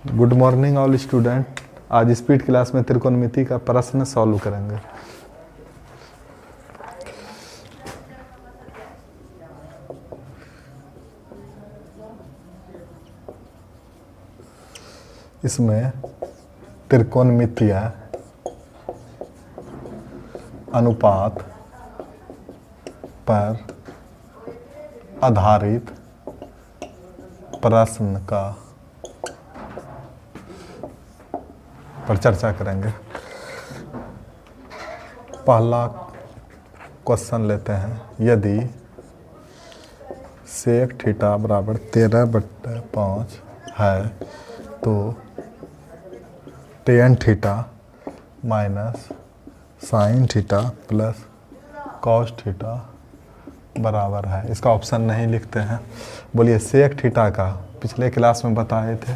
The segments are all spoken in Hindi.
Good morning all student. आज स्पीड क्लास में त्रिकोणमिति का प्रश्न सॉल्व करेंगे। इसमें त्रिकोणमितीय अनुपात पर आधारित प्रश्न पर चर्चा करेंगे। पहला क्वेश्चन लेते हैं। यदि सेक थीटा बराबर 13/5 है तो tan theta minus sign theta plus cos theta बराबर है। इसका ऑप्शन नहीं लिखते हैं। बोलिए, सेक थीटा का पिछले क्लास में बताए थे।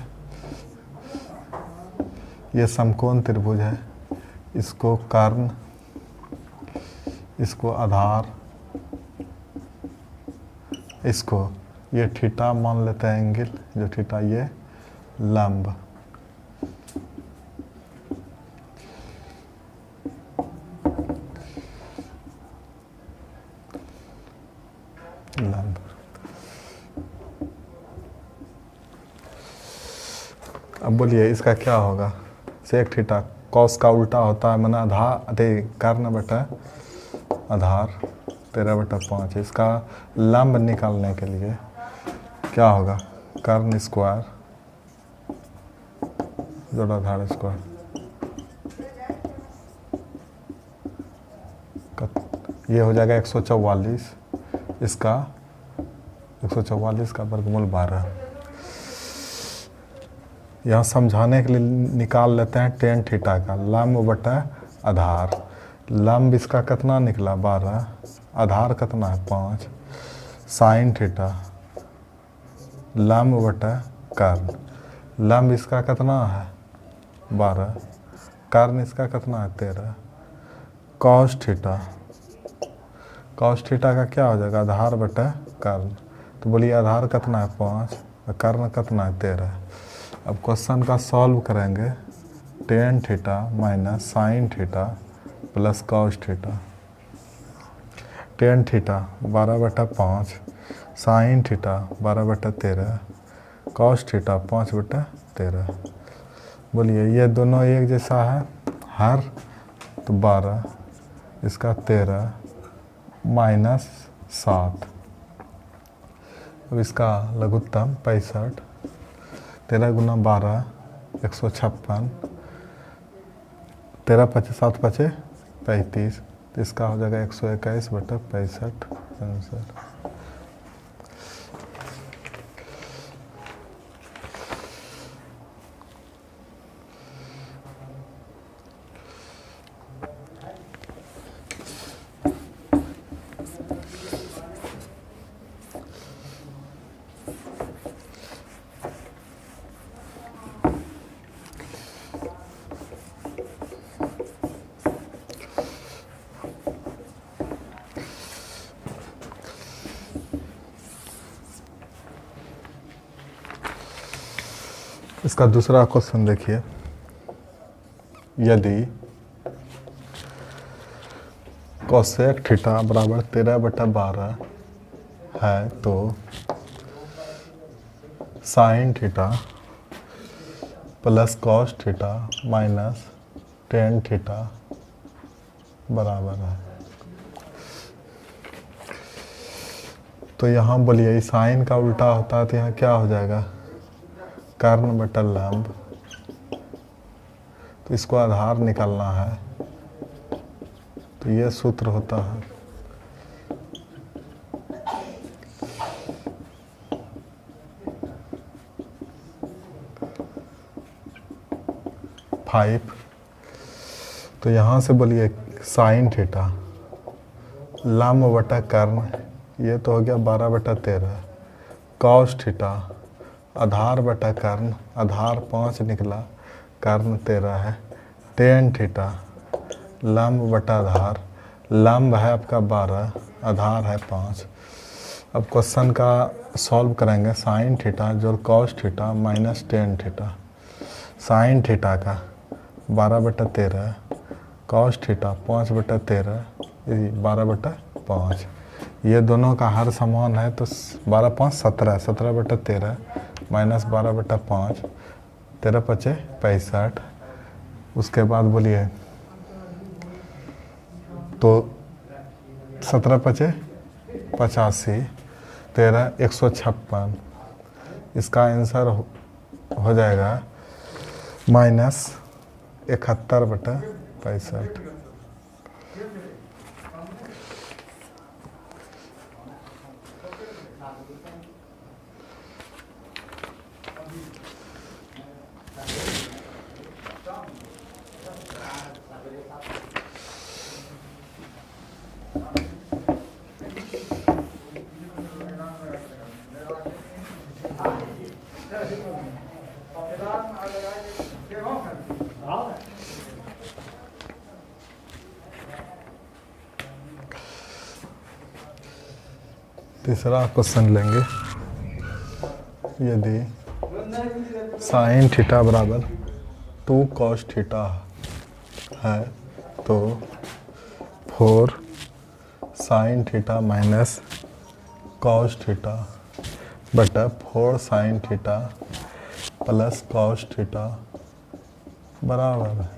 ये समकोण त्रिभुज है, इसको कर्ण, इसको आधार, इसको ये थीटा मान लेते हैं एंगल, जो थीटा ये लंब। अब बोलिए इसका क्या होगा। सेक थीटा कॉस का उल्टा होता है, माना आधार कर्ण बटा आधार 13/5। इसका लंब निकालने के लिए क्या होगा, कर्ण स्क्वायर जोड़ आधार स्क्वायर। ये हो जाएगा 144। इसका 144 का वर्गमूल 12। यहाँ समझाने के लिए निकाल लेते हैं टेन थीटा का लंब बटा आधार। लंब इसका कितना निकला 12, आधार कितना है 5। साइन थीटा लंब बटा कर्ण, लंब इसका कितना है 12, कर्ण इसका कितना है 13। कॉस थीटा, कॉस थीटा का क्या हो जाएगा, आधार बटा कर्ण। तो बोलिए आधार कितना है 5, कर्ण कितना है 13। अब क्वेश्चन का सॉल्व करेंगे। Tan theta minus sign theta plus cos theta. Tan theta 12/5, sine theta 12/13, cos theta 5/13। बोलिए ये दोनों एक जैसा है हर, तो 12, इसका 13 माइनस 7। अब इसका लघुत्तम 65, 13 गुना 12 156, 13 × 5 = 7 × 5 = 35। तो इसका हो जाएगा 121/65 आंसर। इसका दूसरा क्वेश्चन देखिए। यदि कोसेक थीटा बराबर 13/12 है तो sin theta plus cos theta minus tan theta बराबर है। तो यहाँ बोलिए साइन का उल्टा होता है, तो यहाँ क्या हो जाएगा, कर्ण बटा लंब। तो इसको आधार निकालना है, तो ये सूत्र होता है 5। तो यहाँ से बोलिए साइन थीटा लंब बटा कर्ण, ये तो हो गया 12/13। कॉस थीटा आधार बटा कर्ण, आधार 5 निकला, कर्ण 13 है। टेन थीटा लंब बटा आधार, लंब है आपका 12, आधार है 5। अब क्वेश्चन का सॉल्व करेंगे। साइन थीटा जोड़ cos theta minus tan theta. Sine theta का 12/13 कॉस थीटा 5/13 12/5। ये दोनों का हर समान है तो 12 5 17 17/13 माइनस 12/5 13 5 65। उसके बाद बोलिए तो 17 5 85 13 156। इसका आंसर हो जाएगा -71/65। तीसरा क्वेश्चन लेंगे। यदि साइन थीटा बराबर 2 कॉस थीटा है तो 4 sign theta minus cos theta बटा 4 sign theta plus cos theta बराबर है।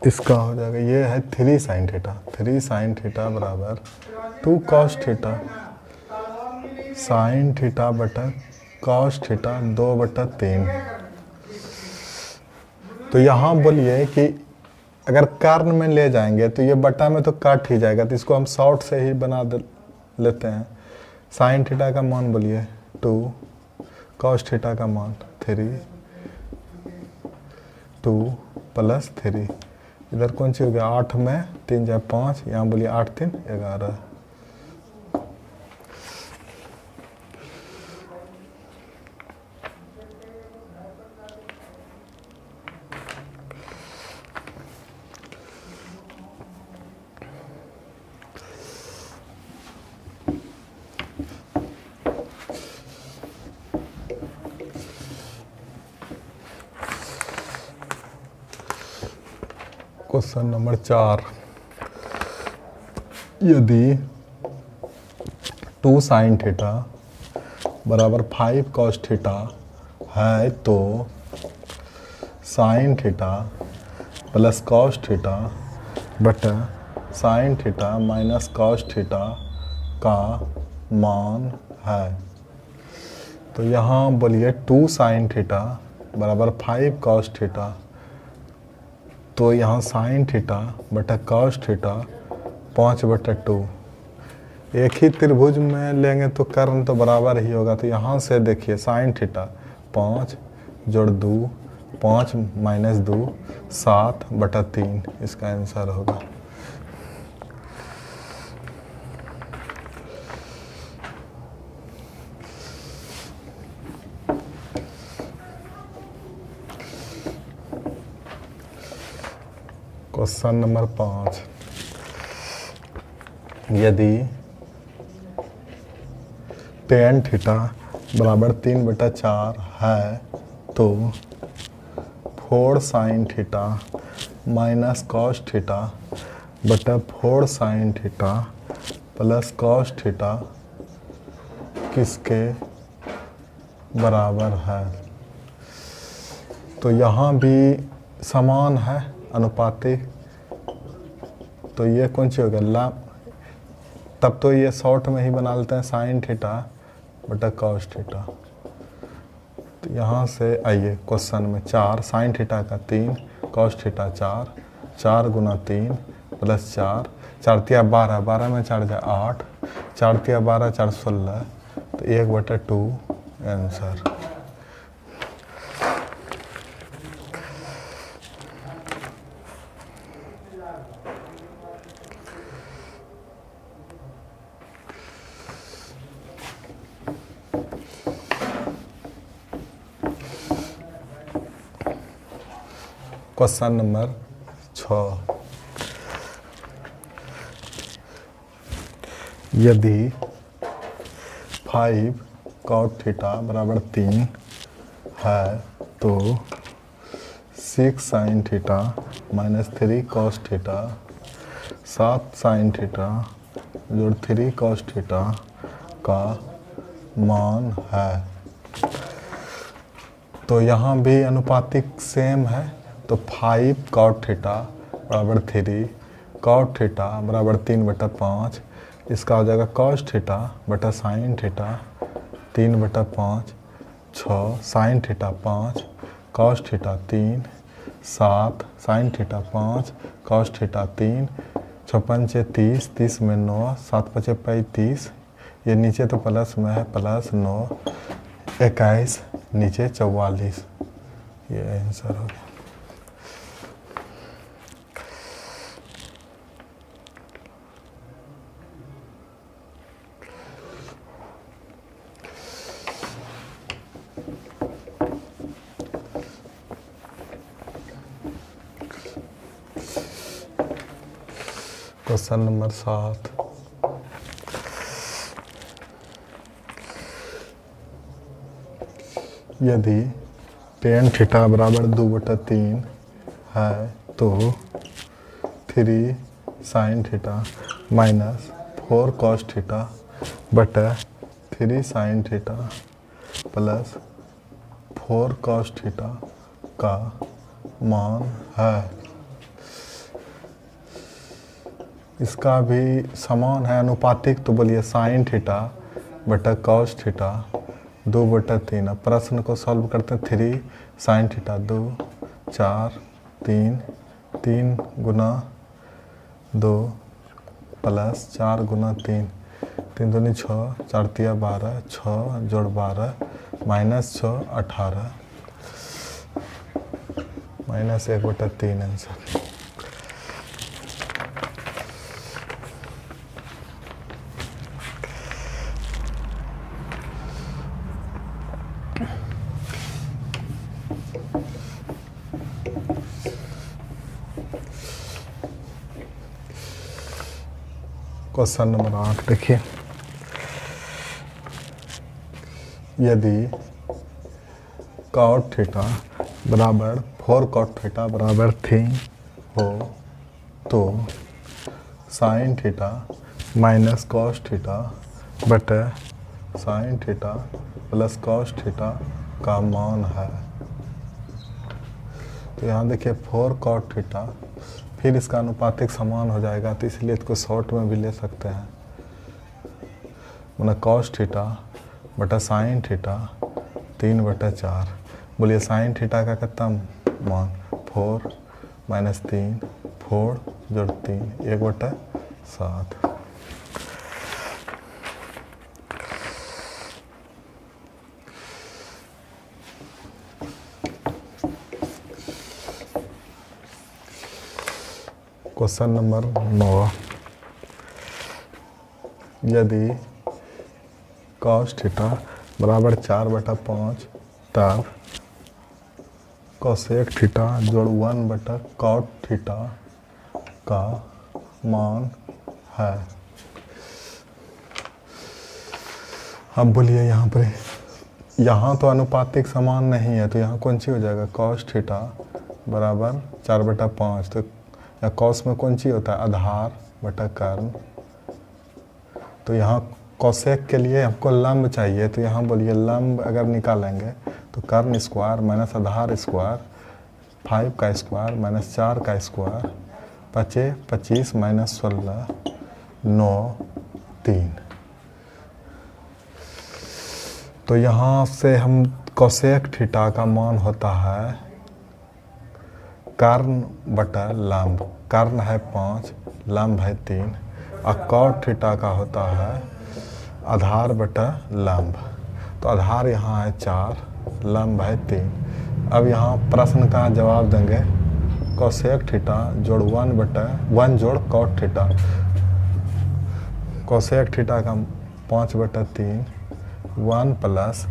इसका हो जाएगा, ये है 3 साइन थीटा। 3 साइन थीटा बराबर 2 कॉस थीटा साइन थीटा बटा कॉस थीटा 2/3। तो यहाँ बोलिए कि अगर कर्ण में ले जाएंगे तो ये बटा में तो काट ही जाएगा, तो इसको हम शॉर्ट से ही बना लेते हैं। साइन थीटा का मान बोलिए 2 कॉस थीटा का मान 3 2 प्लस 3। इधर कौन सी हो गया 8 में 3 जाए 5, यहाँ बोलिए 8 3 11। Question number 4। यदि 2 साइन थीटा बराबर 5 कॉस थीटा है तो sin theta plus cos theta बटा sin theta minus cos theta का मान है। तो यहाँ बोलिए 2 साइन थीटा बराबर 5 कॉस थीटा, तो यहाँ साइन थीटा बटा कॉस थीटा 5/2। एक ही त्रिभुज में लेंगे तो कर्ण तो बराबर ही होगा। तो यहाँ से देखिए साइन थीटा 5 जोड़ 2 5 माइनस 2 7/3 इसका आंसर होगा। Question number 5। यदि tan थीटा बराबर 3/4 है तो 4 sign theta minus cos theta बटा 4 sign theta plus cos theta किसके बराबर है। तो यहाँ भी समान है, अनुपातिक। तो ये कौन सी होगा लाभ, तब तो ये शॉर्ट में ही बना लेते हैं साइन थीटा बटा कॉस थीटा। तो यहाँ से आइए क्वेश्चन में 4 साइन थीटा का 3 कॉस थीटा 4 4 गुना 3 प्लस 4 4 तिया 12 12 में 4 जाए 8 4 तिया 12 4 16। तो 1/2 आंसर। Question number 6। यदि 5 कॉट थीटा बराबर 3 है तो 6 sign theta minus 3 cos theta 7 sine theta जोड़ 3 कॉस थीटा का मान है। तो यहाँ भी अनुपातिक सेम है तो 5 कॉट थीटा बराबर 3 कॉट थीटा बराबर 3/5 इसका हो जाएगा कॉस थीटा बटा sin theta 3/5 6 sine theta 5 cos theta 3 7 sine theta 5 cos theta 3 6 5 30 30 में 9 7 5 35 ये नीचे तो प्लस में है प्लस 9 21 नीचे 44 ये आंसर हो गया। क्वेश्चन नंबर 7 यदि tan थीटा बराबर 2/3 है तो 3 sign theta minus 4 cos theta बटा 3 sign theta plus 4 cos theta का मान है। इसका भी समान है अनुपातिक तो बोलिए साइन थीटा बटा कॉस थीटा 2/3। अब प्रश्न को सॉल्व करते हैं 3 साइन थीटा 2 4 3 3 गुना 2 प्लस 4 गुना 3 3 दूनी 6 4 तिया 12 6 जोड़ 12 minus 6 18 minus 1/3 answer. Question number 8 देखिए यदि कॉट थीटा बराबर 4 कॉट थीटा बराबर 3 हो तो sin theta minus cos theta बटे sin theta plus cos theta का मान है। तो यहाँ देखिए 4 कॉट थीटा फिर इसका अनुपातिक समान हो जाएगा तो इसलिए इसको शॉर्ट में भी ले सकते हैं मतलब कॉस थीटा बटा साइन थीटा 3/4 बोलिए साइन थीटा का कितना मान 4 माइनस 3 4 जोड़ 3 1/7। क्वेश्चन नंबर 9 यदि कॉस थीटा बराबर 4/5 तब कोसेक थीटा जोड़ 1/कॉट थीटा का मान है। अब बोलिए यहाँ पर यहाँ तो अनुपातिक समान नहीं है तो यहाँ कौन सी हो जाएगा कॉस थीटा बराबर 4/5 तो या कॉस में कौन सी होता है आधार बटा कर्ण। तो यहाँ कोसेक के लिए हमको लंब चाहिए तो यहाँ बोलिए लंब अगर निकालेंगे तो कर्ण स्क्वायर माइनस आधार स्क्वायर 5 का स्क्वायर माइनस 4 का स्क्वायर 25 माइनस 16 9 3। तो यहाँ से हम कोसेक थीटा का मान होता है कर्ण बटा लंब। कर्ण है 5 लंब है 3 और कॉट थीटा का होता है आधार बटा लंब। तो आधार यहाँ है 4 लंब है 3। अब यहाँ प्रश्न का जवाब देंगे कोसेक थीटा जोड़ 1 जोड़ कॉट थीटा। कोसेक थीटा का 5/3 1 प्लस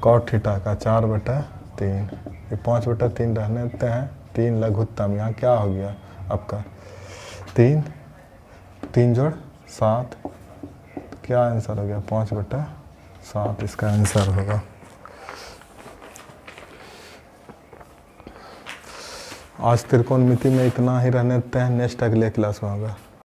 कॉट थीटा का 4/3 ये 5/3 रहने देते हैं 3 लघुत्तम यहाँ क्या हो गया आपका 3 जोड़ 7 क्या आंसर हो गया 5/7। 7 इसका आंसर होगा। आज त्रिकोणमिति में इतना ही रहने देते हैं, नेक्स्ट अगले क्लास में होगा।